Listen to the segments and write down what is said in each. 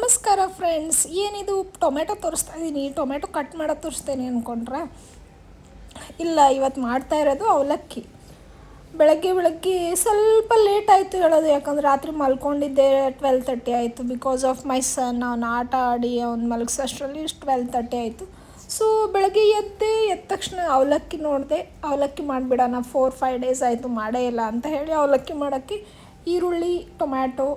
ನಮಸ್ಕಾರ ಫ್ರೆಂಡ್ಸ್. ಏನಿದು ಟೊಮೆಟೊ ತೋರಿಸ್ತಾ ಇದ್ದೀನಿ, ಟೊಮೆಟೊ ಕಟ್ ಮಾಡೋದು ತೋರಿಸ್ತೇನೆ ಅಂದ್ಕೊಂಡ್ರೆ ಇಲ್ಲ, ಇವತ್ತು ಮಾಡ್ತಾ ಇರೋದು ಅವಲಕ್ಕಿ. ಬೆಳಗ್ಗೆ ಸ್ವಲ್ಪ ಲೇಟ್ ಆಯಿತು ಹೇಳೋದು, ಯಾಕಂದರೆ ರಾತ್ರಿ ಮಲ್ಕೊಂಡಿದ್ದೆ 12:30 ಆಯಿತು. ಬಿಕಾಸ್ ಆಫ್ ಮೈ ಸನ್, ಅವನು ಆಟ ಆಡಿ ಅವ್ನು ಮಲಗಿಸೋಷ್ಟರಲ್ಲಿ 12:30 ಆಯಿತು. ಸೊ ಬೆಳಗ್ಗೆ ಎದ್ದ ತಕ್ಷಣ ಅವಲಕ್ಕಿ ನೋಡಿದೆ, ಅವಲಕ್ಕಿ ಮಾಡಿಬಿಡೋಣ, 4-5 ಡೇಸ್ ಆಯಿತು ಮಾಡೇ ಇಲ್ಲ ಅಂತ ಹೇಳಿ ಅವಲಕ್ಕಿ ಮಾಡೋಕ್ಕೆ ಈರುಳ್ಳಿ, ಟೊಮ್ಯಾಟೊ,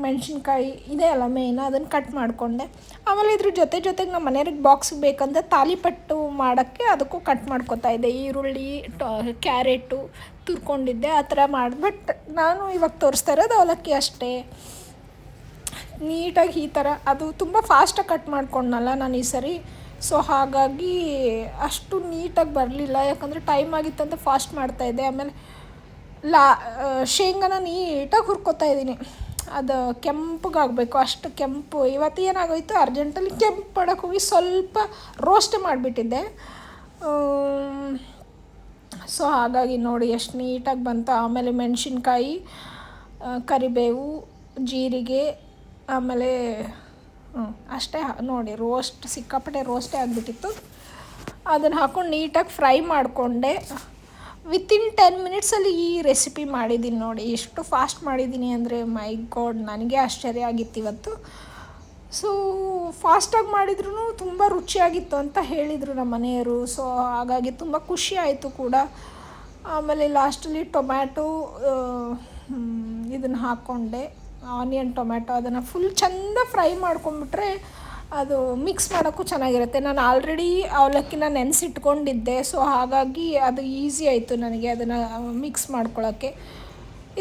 ಮೆಣಸಿನ್ಕಾಯಿ ಇದೆ ಅಲ್ಲ ಮೇಯ್ನ್, ಅದನ್ನು ಕಟ್ ಮಾಡಿಕೊಂಡೆ. ಆಮೇಲೆ ಇದ್ರ ಜೊತೆಗೆ ನಮ್ಮ ಮನೆಯವ್ರಿಗೆ ಬಾಕ್ಸ್ ಬೇಕಂತ ತಾಲಿಪಟ್ಟು ಮಾಡೋಕ್ಕೆ ಅದಕ್ಕೂ ಕಟ್ ಮಾಡ್ಕೊತಾ ಇದ್ದೆ. ಈರುಳ್ಳಿ, ಕ್ಯಾರೆಟು ತುರ್ಕೊಂಡಿದ್ದೆ, ಆ ಥರ ಮಾಡಿ. ಬಟ್ ನಾನು ಇವಾಗ ತೋರಿಸ್ತಾ ಇರೋದು ಅವಲಕ್ಕಿ ಅಷ್ಟೇ. ನೀಟಾಗಿ ಈ ಥರ, ಅದು ತುಂಬ ಫಾಸ್ಟಾಗಿ ಕಟ್ ಮಾಡ್ಕೊಂಡನಲ್ಲ ನಾನು ಈ ಸರಿ, ಸೊ ಹಾಗಾಗಿ ಅಷ್ಟು ನೀಟಾಗಿ ಬರಲಿಲ್ಲ. ಯಾಕಂದರೆ ಟೈಮ್ ಆಗಿತ್ತಂತ ಫಾಸ್ಟ್ ಮಾಡ್ತಾಯಿದ್ದೆ. ಆಮೇಲೆ ಶೇಂಗಾನ ನೀಟಾಗಿ ಹುರ್ಕೊತಾ ಇದ್ದೀನಿ, ಅದು ಕೆಂಪಗಾಗಬೇಕು, ಅಷ್ಟು ಕೆಂಪು. ಇವತ್ತು ಏನಾಗೋಯ್ತು, ಅರ್ಜೆಂಟಲ್ಲಿ ಕೆಂಪು ಮಾಡೋಕ್ಕೆ ಹೋಗಿ ಸ್ವಲ್ಪ ರೋಸ್ಟ್ ಮಾಡಿಬಿಟ್ಟಿದ್ದೆ. ಸೊ ಹಾಗಾಗಿ ನೋಡಿ ಎಷ್ಟು ನೀಟಾಗಿ ಬಂತು. ಆಮೇಲೆ ಮೆಣಸಿನ್ಕಾಯಿ, ಕರಿಬೇವು, ಜೀರಿಗೆ, ಆಮೇಲೆ ಅಷ್ಟೇ ನೋಡಿ, ಸಿಕ್ಕಾಪಟ್ಟೆ ರೋಸ್ಟೇ ಆಗಿಬಿಟ್ಟಿತ್ತು. ಅದನ್ನು ಹಾಕ್ಕೊಂಡು ನೀಟಾಗಿ ಫ್ರೈ ಮಾಡಿಕೊಂಡೆ. ವಿತಿನ್ 10 ಮಿನಿಟ್ಸಲ್ಲಿ ಈ ರೆಸಿಪಿ ಮಾಡಿದ್ದೀನಿ ನೋಡಿ. ಎಷ್ಟು ಫಾಸ್ಟ್ ಮಾಡಿದ್ದೀನಿ ಅಂದರೆ ಮೈ ಗಾಡ್, ನನಗೆ ಆಶ್ಚರ್ಯ ಆಗಿತ್ತು ಇವತ್ತು. ಸೊ ಫಾಸ್ಟಾಗಿ ಮಾಡಿದ್ರೂ ತುಂಬ ರುಚಿಯಾಗಿತ್ತು ಅಂತ ಹೇಳಿದರು ನಮ್ಮ ಮನೆಯವರು. ಸೊ ಹಾಗಾಗಿ ತುಂಬ ಖುಷಿ ಆಯಿತು ಕೂಡ. ಆಮೇಲೆ ಲಾಸ್ಟಲ್ಲಿ ಟೊಮ್ಯಾಟೊ ಇದನ್ನು ಹಾಕ್ಕೊಂಡೆ, ಆನಿಯನ್ ಟೊಮ್ಯಾಟೊ, ಅದನ್ನು ಫುಲ್ ಚೆಂದ ಫ್ರೈ ಮಾಡ್ಕೊಂಬಿಟ್ರೆ ಅದು ಮಿಕ್ಸ್ ಮಾಡೋಕ್ಕೂ ಚೆನ್ನಾಗಿರುತ್ತೆ. ನಾನು ಆಲ್ರೆಡಿ ಅವಲಕ್ಕಿನ ನೆನೆಸಿಟ್ಕೊಂಡಿದ್ದೆ, ಸೊ ಹಾಗಾಗಿ ಅದು ಈಸಿ ಆಯಿತು ನನಗೆ ಅದನ್ನು ಮಿಕ್ಸ್ ಮಾಡ್ಕೊಳ್ಳೋಕ್ಕೆ.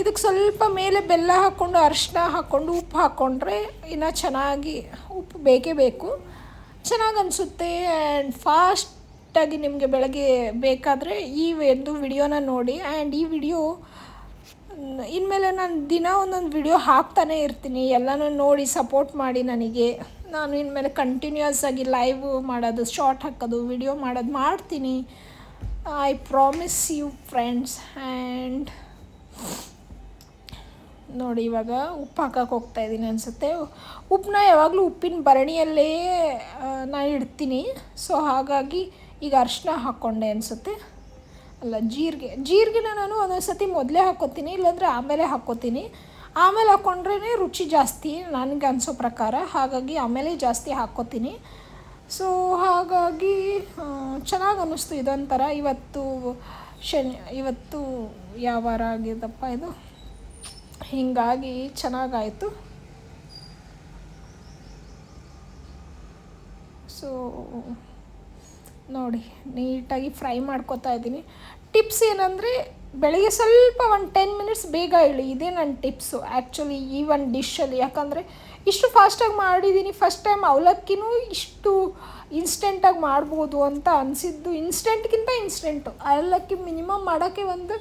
ಇದಕ್ಕೆ ಸ್ವಲ್ಪ ಮೇಲೆ ಬೆಲ್ಲ ಹಾಕ್ಕೊಂಡು, ಅರಿಶಿನ ಹಾಕ್ಕೊಂಡು, ಉಪ್ಪು ಹಾಕ್ಕೊಂಡ್ರೆ ಇನ್ನೂ ಚೆನ್ನಾಗಿ, ಉಪ್ಪು ಬೇಕೇ ಬೇಕು, ಚೆನ್ನಾಗಿ ಅನಿಸುತ್ತೆ. ಆ್ಯಂಡ್ ಫಾಸ್ಟಾಗಿ ನಿಮಗೆ ಬೆಳಗ್ಗೆ ಬೇಕಾದರೆ ಈ ಒಂದು ವಿಡಿಯೋನ ನೋಡಿ. ಆ್ಯಂಡ್ ಈ ವಿಡಿಯೋ ಇನ್ಮೇಲೆ ನಾನು ದಿನ ಒಂದೊಂದು ವಿಡಿಯೋ ಹಾಕ್ತಾನೇ ಇರ್ತೀನಿ. ಎಲ್ಲನೂ ನೋಡಿ ಸಪೋರ್ಟ್ ಮಾಡಿ ನನಗೆ. ನಾನು ಇನ್ಮೇಲೆ ಕಂಟಿನ್ಯೂಯಸ್ ಆಗಿ ಲೈವ್ ಮಾಡೋದು, ಶಾರ್ಟ್ ಹಾಕೋದು, ವಿಡಿಯೋ ಮಾಡೋದು ಮಾಡ್ತೀನಿ. I promise you friends. And ನೋಡಿ, ಇವಾಗ ಉಪ್ಪು ಹಾಕಕ್ಕೆ ಹೋಗ್ತಾಯಿದ್ದೀನಿ ಅನಿಸುತ್ತೆ. ಉಪ್ಪನ್ನ ಯಾವಾಗಲೂ ಉಪ್ಪಿನ ಭರಣಿಯಲ್ಲೇ ನಾನು ಇಡ್ತೀನಿ. ಸೊ ಹಾಗಾಗಿ ಈಗ ಅರಿಶಿನ ಹಾಕ್ಕೊಂಡೆ ಅನಿಸುತ್ತೆ, ಅಲ್ಲ ಜೀರಿಗೆನ ನಾನು ಒಂದೊಂದು ಸತಿ ಮೊದಲೇ ಹಾಕ್ಕೋತೀನಿ, ಇಲ್ಲಾಂದರೆ ಆಮೇಲೆ ಹಾಕ್ಕೋತೀನಿ. ಆಮೇಲೆ ಹಾಕ್ಕೊಂಡ್ರೇ ರುಚಿ ಜಾಸ್ತಿ ನನಗೆ ಅನಿಸೋ ಪ್ರಕಾರ, ಹಾಗಾಗಿ ಆಮೇಲೆ ಜಾಸ್ತಿ ಹಾಕ್ಕೋತೀನಿ. ಸೊ ಹಾಗಾಗಿ ಚೆನ್ನಾಗಿ ಅನ್ನಿಸ್ತು ಇದೊಂಥರ. ಇವತ್ತು ಯಾವ ವಾರ ಆಗಿದಪ್ಪ ಇದು, ಹೀಗಾಗಿ ಚೆನ್ನಾಗಾಯಿತು. ಸೊ ನೋಡಿ, ನೀಟಾಗಿ ಫ್ರೈ ಮಾಡ್ಕೊತಾ ಇದ್ದೀನಿ. ಟಿಪ್ಸ್ ಏನಂದರೆ, ಬೆಳಗ್ಗೆ ಸ್ವಲ್ಪ ಒಂದು 10 ಮಿನಿಟ್ಸ್ ಬೇಗ ಇಳಿ, ಇದೇ ನನ್ನ ಟಿಪ್ಸು ಆ್ಯಕ್ಚುಲಿ ಈ ಒಂದು ಡಿಶಲ್ಲಿ. ಯಾಕಂದರೆ ಇಷ್ಟು ಫಾಸ್ಟಾಗಿ ಮಾಡಿದ್ದೀನಿ, ಫಸ್ಟ್ ಟೈಮ್ ಅವಲಕ್ಕಿನೂ ಇಷ್ಟು ಇನ್ಸ್ಟೆಂಟಾಗಿ ಮಾಡ್ಬೋದು ಅಂತ ಅನಿಸಿದ್ದು. ಇನ್ಸ್ಟೆಂಟು ಅವಲಕ್ಕಿ ಮಿನಿಮಮ್ ಮಾಡೋಕ್ಕೆ ಒಂದು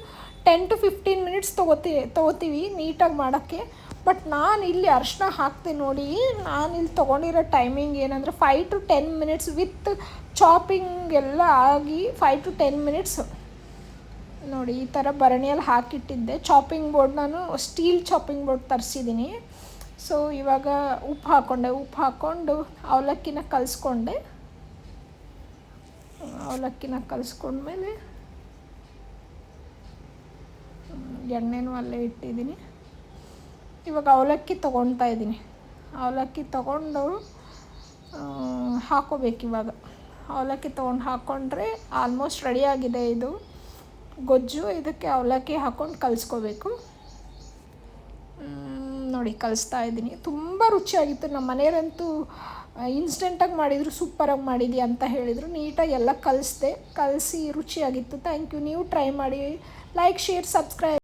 10 to 15 ಮಿನಿಟ್ಸ್ ತೊಗೋತೀವಿ ನೀಟಾಗಿ ಮಾಡೋಕ್ಕೆ. ಬಟ್ ನಾನು ಇಲ್ಲಿ ಅರಿಶಿನ ಹಾಕ್ತೆ ನೋಡಿ, ನಾನಿಲ್ಲಿ ತೊಗೊಂಡಿರೋ ಟೈಮಿಂಗ್ ಏನಂದರೆ 5 to 10 ಮಿನಿಟ್ಸ್ ವಿತ್ ಚಾಪಿಂಗ್ ಎಲ್ಲ ಆಗಿ 5 to 10 ಮಿನಿಟ್ಸ್ ನೋಡಿ. ಈ ಥರ ಭರಣಿಯಲ್ಲಿ ಹಾಕಿಟ್ಟಿದ್ದೆ. ಚಾಪಿಂಗ್ ಬೋರ್ಡ್ ನಾನು ಸ್ಟೀಲ್ ಚಾಪಿಂಗ್ ಬೋರ್ಡ್ ತರಿಸಿದ್ದೀನಿ. ಸೊ ಇವಾಗ ಉಪ್ಪು ಹಾಕ್ಕೊಂಡು ಅವಲಕ್ಕಿನ ಕಲಿಸ್ಕೊಂಡ್ಮೇಲೆ ಎಣ್ಣೆನೂ ಅಲ್ಲೇ ಇಟ್ಟಿದ್ದೀನಿ. ಇವಾಗ ಅವಲಕ್ಕಿ ತೊಗೊತಾ ಇದ್ದೀನಿ. ಅವಲಕ್ಕಿ ತೊಗೊಂಡು ಹಾಕ್ಕೋಬೇಕು. ಇವಾಗ ಅವಲಕ್ಕಿ ತೊಗೊಂಡು ಹಾಕ್ಕೊಂಡ್ರೆ ಆಲ್ಮೋಸ್ಟ್ ರೆಡಿಯಾಗಿದೆ ಇದು ಗೊಜ್ಜು. ಇದಕ್ಕೆ ಅವಲಕ್ಕಿ ಹಾಕ್ಕೊಂಡು ಕಲಿಸ್ಕೋಬೇಕು ನೋಡಿ. ಕಲಿಸ್ತಾ ಇದ್ದೀನಿ, ತುಂಬ ರುಚಿಯಾಗಿತ್ತು. ನಮ್ಮ ಮನೆಯವರಂತೂ ಇನ್ಸ್ಟೆಂಟಾಗಿ ಮಾಡಿದರು, ಸೂಪರಾಗಿ ಮಾಡಿದ್ಯಾ ಅಂತ ಹೇಳಿದರು. ನೀಟಾಗಿ ಎಲ್ಲ ಕಲಿಸಿ ರುಚಿಯಾಗಿತ್ತು. Thank you. ನೀವು ಟ್ರೈ ಮಾಡಿ. Like, share, subscribe.